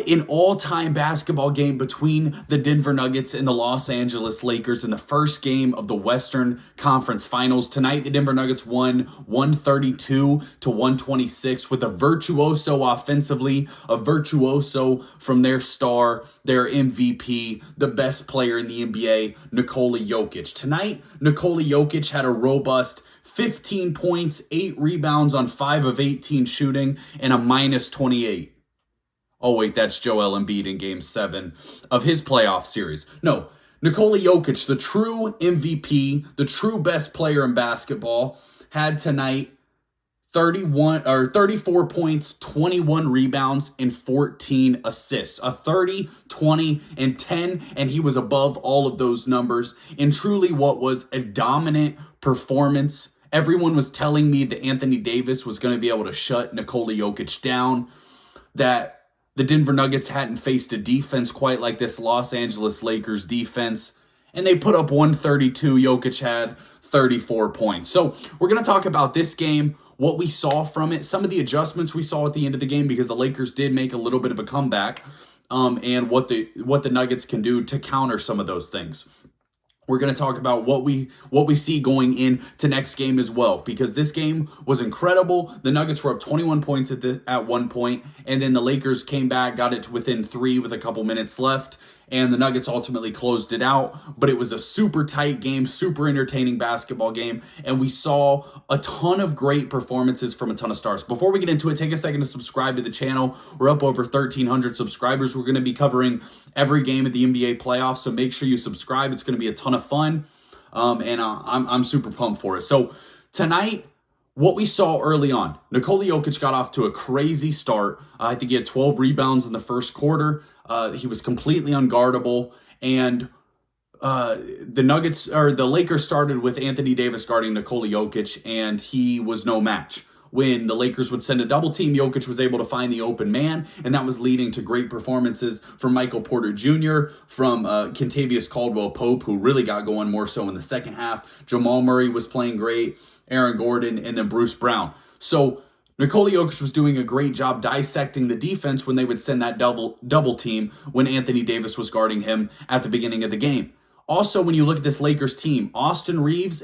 an all-time basketball game between the Denver Nuggets and the Los Angeles Lakers in the first game of the Western Conference Finals. Tonight, the Denver Nuggets won 132 to 126 with a virtuoso offensively, a virtuoso from their star, their MVP, the best player in the NBA, Nikola Jokic. Tonight, Nikola Jokic had a robust 15 points, 8 rebounds on 5 of 18 shooting, and a minus 28. Oh, wait, that's Joel Embiid in Game 7 of his playoff series. No, Nikola Jokic, the true MVP, the true best player in basketball, had tonight 34 points, 21 rebounds, and 14 assists. A 30, 20, and 10, and he was above all of those numbers in truly what was a dominant performance. Everyone was telling me that Anthony Davis was going to be able to shut Nikola Jokic down, that the Denver Nuggets hadn't faced a defense quite like this Los Angeles Lakers defense, and they put up 132. Jokic had 34 points. So we're going to talk about this game, what we saw from it, some of the adjustments we saw at the end of the game because the Lakers did make a little bit of a comeback, and what the Nuggets can do to counter some of those things. We're going to talk about what we see going into next game as well, because this game was incredible. The Nuggets were up 21 points at one point, and then the Lakers came back, got it to within 3 with a couple minutes left, and the Nuggets ultimately closed it out. But it was a super tight game, super entertaining basketball game, and we saw a ton of great performances from a ton of stars. Before we get into it, take a second to subscribe to the channel. We're up over 1,300 subscribers. We're going to be covering every game of the NBA playoffs, so make sure you subscribe. It's going to be a ton of fun, and I'm super pumped for it. So tonight, what we saw early on, Nikola Jokic got off to a crazy start. I think he had 12 rebounds in the first quarter. He was completely unguardable, and the Lakers started with Anthony Davis guarding Nikola Jokic, and he was no match. When the Lakers would send a double team, Jokic was able to find the open man, and that was leading to great performances from Michael Porter Jr., from Kentavious Caldwell Pope, who really got going more so in the second half. Jamal Murray was playing great, Aaron Gordon, and then Bruce Brown. So Nikola Jokic was doing a great job dissecting the defense when they would send that double team when Anthony Davis was guarding him at the beginning of the game. Also, when you look at this Lakers team, Austin Reeves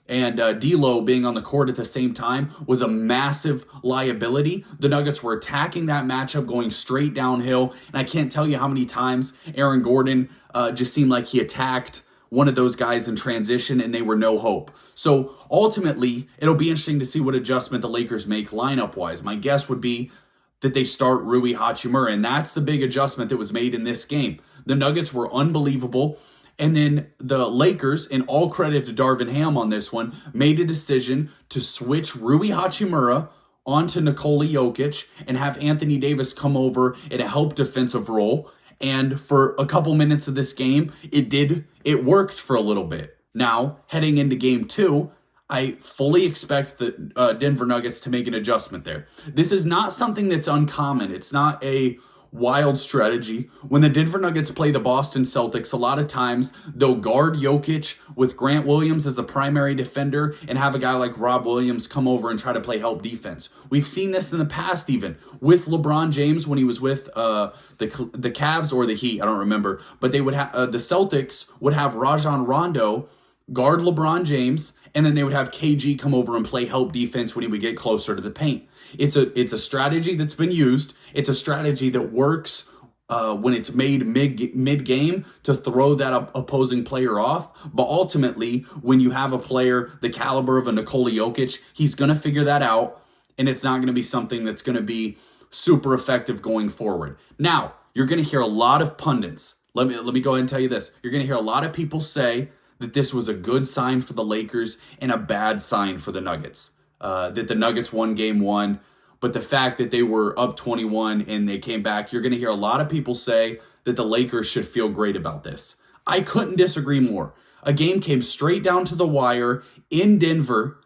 and D'Lo being on the court at the same time was a massive liability. The Nuggets were attacking that matchup, going straight downhill, and I can't tell you how many times Aaron Gordon just seemed like he attacked one of those guys in transition, and they were no hope. So ultimately, it'll be interesting to see what adjustment the Lakers make lineup-wise. My guess would be that they start Rui Hachimura, and that's the big adjustment that was made in this game. The Nuggets were unbelievable, and then the Lakers, and all credit to Darvin Ham on this one, made a decision to switch Rui Hachimura onto Nikola Jokic and have Anthony Davis come over in a help defensive role. And for a couple minutes of this game, it worked for a little bit. Now, heading into Game 2, I fully expect the Denver Nuggets to make an adjustment there. This is not something that's uncommon. It's not a wild strategy. When the Denver Nuggets play the Boston Celtics, a lot of times they'll guard Jokic with Grant Williams as a primary defender and have a guy like Rob Williams come over and try to play help defense. We've seen this in the past, even with LeBron James when he was with the Cavs or the Heat, I don't remember, but they would have the Celtics would have Rajon Rondo guard LeBron James, and then they would have KG come over and play help defense when he would get closer to the paint. It's a strategy that's been used. It's a strategy that works when it's made mid-game to throw that opposing player off. But ultimately, when you have a player the caliber of a Nikola Jokic, he's going to figure that out, and it's not going to be something that's going to be super effective going forward. Now, you're going to hear a lot of pundits. Let me go ahead and tell you this. You're going to hear a lot of people say that this was a good sign for the Lakers and a bad sign for the Nuggets. That the Nuggets won Game 1, but the fact that they were up 21 and they came back, you're going to hear a lot of people say that the Lakers should feel great about this. I couldn't disagree more. A game came straight down to the wire in Denver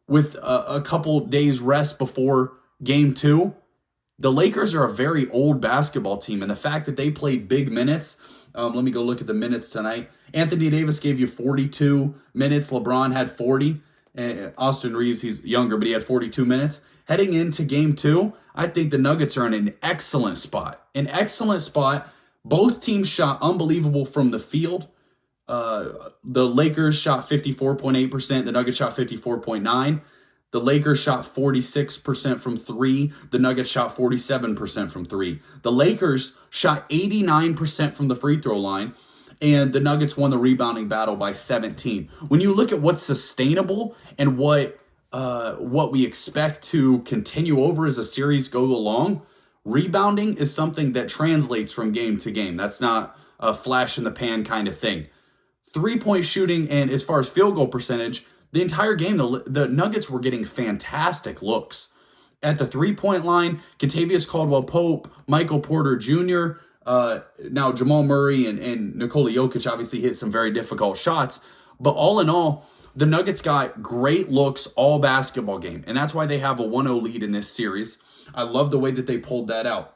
with a couple days rest before Game 2. The Lakers are a very old basketball team, and the fact that they played big minutes, let me go look at the minutes tonight. Anthony Davis gave you 42 minutes. LeBron had 40. Austin Reeves, he's younger, but he had 42 minutes. Heading into game 2, I think the Nuggets are in an excellent spot. An excellent spot. Both teams shot unbelievable from the field. The Lakers shot 54.8%. The Nuggets shot 54.9%. The Lakers shot 46% from 3. The Nuggets shot 47% from 3. The Lakers shot 89% from the free throw line. And the Nuggets won the rebounding battle by 17. When you look at what's sustainable and what we expect to continue over as a series go along, rebounding is something that translates from game to game. That's not a flash in the pan kind of thing. 3-point shooting and as far as field goal percentage, the entire game, the Nuggets were getting fantastic looks. At the 3-point line, Kentavious Caldwell Pope, Michael Porter Jr., now Jamal Murray and Nikola Jokic obviously hit some very difficult shots. But all in all, the Nuggets got great looks all basketball game. And that's why they have a 1-0 lead in this series. I love the way that they pulled that out.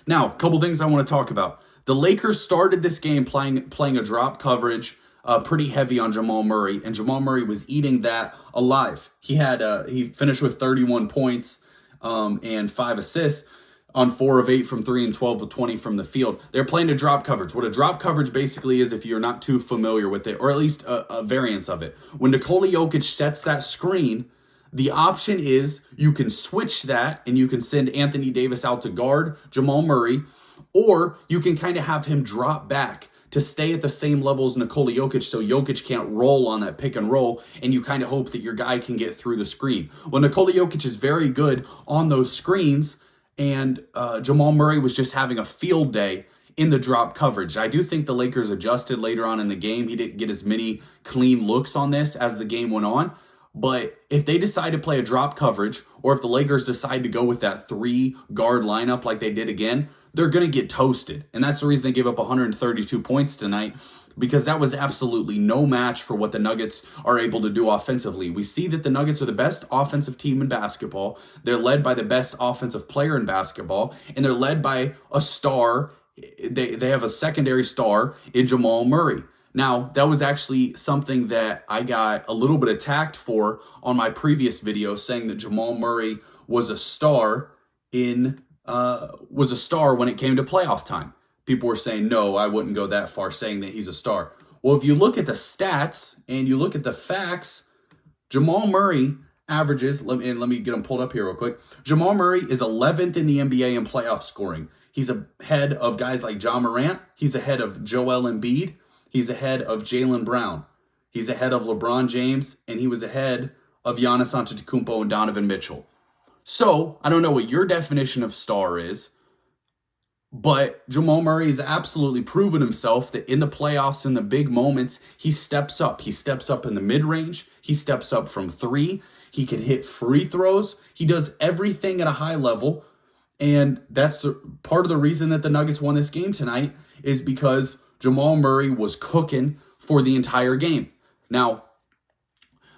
Now, a couple things I want to talk about. The Lakers started this game playing a drop coverage pretty heavy on Jamal Murray, and Jamal Murray was eating that alive. He finished with 31 points and 5 assists on 4 of 8 from 3 and 12 of 20 from the field. They're playing a drop coverage. What a drop coverage basically is, if you're not too familiar with it, or at least a variance of it. When Nikola Jokic sets that screen, the option is you can switch that and you can send Anthony Davis out to guard Jamal Murray, or you can kind of have him drop back to stay at the same level as Nikola Jokic so Jokic can't roll on that pick and roll, and you kind of hope that your guy can get through the screen. Well, Nikola Jokic is very good on those screens, and Jamal Murray was just having a field day in the drop coverage. I do think the Lakers adjusted later on in the game. He didn't get as many clean looks on this as the game went on. But if they decide to play a drop coverage, or if the Lakers decide to go with that 3-guard lineup like they did again, they're going to get toasted. And that's the reason they gave up 132 points tonight, because that was absolutely no match for what the Nuggets are able to do offensively. We see that the Nuggets are the best offensive team in basketball. They're led by the best offensive player in basketball, and they're led by a star. They have a secondary star in Jamal Murray. Now, that was actually something that I got a little bit attacked for on my previous video, saying that Jamal Murray was a star when it came to playoff time. People were saying, no, I wouldn't go that far saying that he's a star. Well, if you look at the stats and you look at the facts, Jamal Murray averages, let me get them pulled up here real quick. Jamal Murray is 11th in the NBA in playoff scoring. He's ahead of guys like Ja Morant. He's ahead of Joel Embiid. He's ahead of Jaylen Brown. He's ahead of LeBron James, and he was ahead of Giannis Antetokounmpo and Donovan Mitchell. So, I don't know what your definition of star is, but Jamal Murray has absolutely proven himself that in the playoffs, in the big moments, he steps up. He steps up in the mid-range. He steps up from 3. He can hit free throws. He does everything at a high level, and that's part of the reason that the Nuggets won this game tonight, is because Jamal Murray was cooking for the entire game. Now,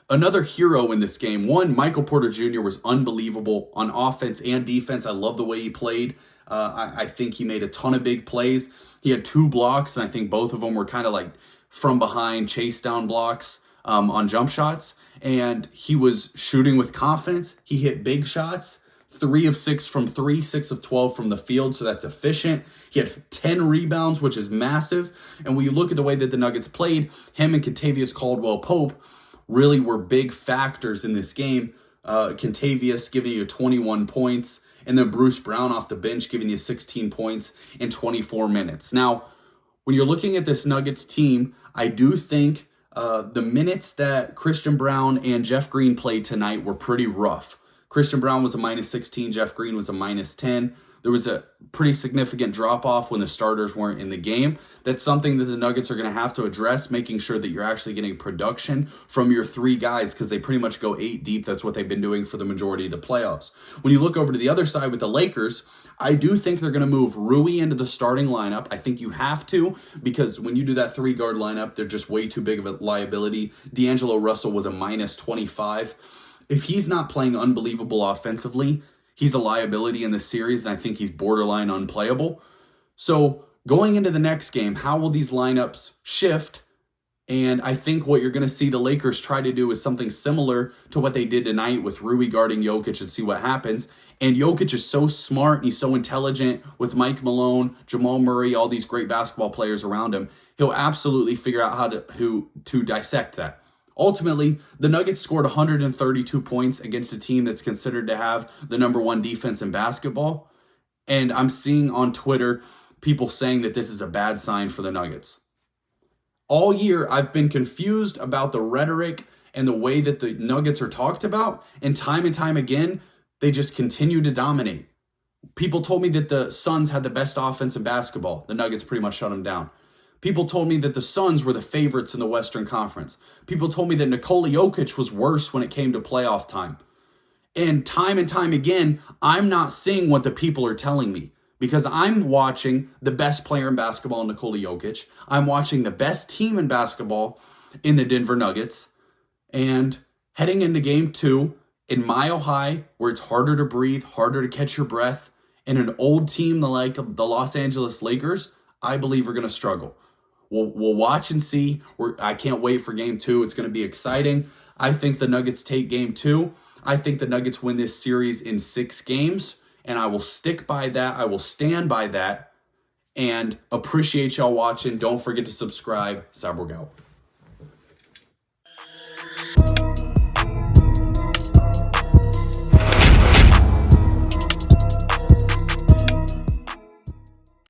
another hero in this game, Michael Porter Jr. was unbelievable on offense and defense. I love the way he played. I think he made a ton of big plays. He had 2 blocks, and I think both of them were kind of like from behind chase down blocks on jump shots. And he was shooting with confidence. He hit big shots. 3 of 6 from 3, 6 of 12 from the field, so that's efficient. He had 10 rebounds, which is massive. And when you look at the way that the Nuggets played, him and Kentavious Caldwell Pope really were big factors in this game. Kentavious giving you 21 points, and then Bruce Brown off the bench giving you 16 points in 24 minutes. Now, when you're looking at this Nuggets team, I do think the minutes that Christian Brown and Jeff Green played tonight were pretty rough. Christian Brown was a -16. Jeff Green was a -10. There was a pretty significant drop-off when the starters weren't in the game. That's something that the Nuggets are going to have to address, making sure that you're actually getting production from your 3 guys, because they pretty much go 8 deep. That's what they've been doing for the majority of the playoffs. When you look over to the other side with the Lakers, I do think they're going to move Rui into the starting lineup. I think you have to, because when you do that 3-guard lineup, they're just way too big of a liability. D'Angelo Russell was a -25. If he's not playing unbelievable offensively, he's a liability in this series, and I think he's borderline unplayable. So going into the next game, how will these lineups shift And I think what you're going to see the Lakers try to do is something similar to what they did tonight with Rui guarding Jokic and see what happens. And Jokic is so smart and he's so intelligent with Mike Malone, Jamal Murray, all these great basketball players around him. He'll absolutely figure out how to dissect that. Ultimately, the Nuggets scored 132 points against a team that's considered to have the #1 defense in basketball. And I'm seeing on Twitter people saying that this is a bad sign for the Nuggets. All year, I've been confused about the rhetoric and the way that the Nuggets are talked about. And time again, they just continue to dominate. People told me that the Suns had the best offense in basketball. The Nuggets pretty much shut them down. People told me that the Suns were the favorites in the Western Conference. People told me that Nikola Jokic was worse when it came to playoff time. And time again, I'm not seeing what the people are telling me. Because I'm watching the best player in basketball, Nikola Jokic. I'm watching the best team in basketball in the Denver Nuggets. And heading into game 2 in Mile High, where it's harder to breathe, harder to catch your breath, and an old team like the Los Angeles Lakers, I believe are going to struggle. We'll watch and see. I can't wait for game 2. It's going to be exciting. I think the Nuggets take game 2. I think the Nuggets win this series in 6 games. And I will stick by that. I will stand by that. And appreciate y'all watching. Don't forget to subscribe. Cyborg out.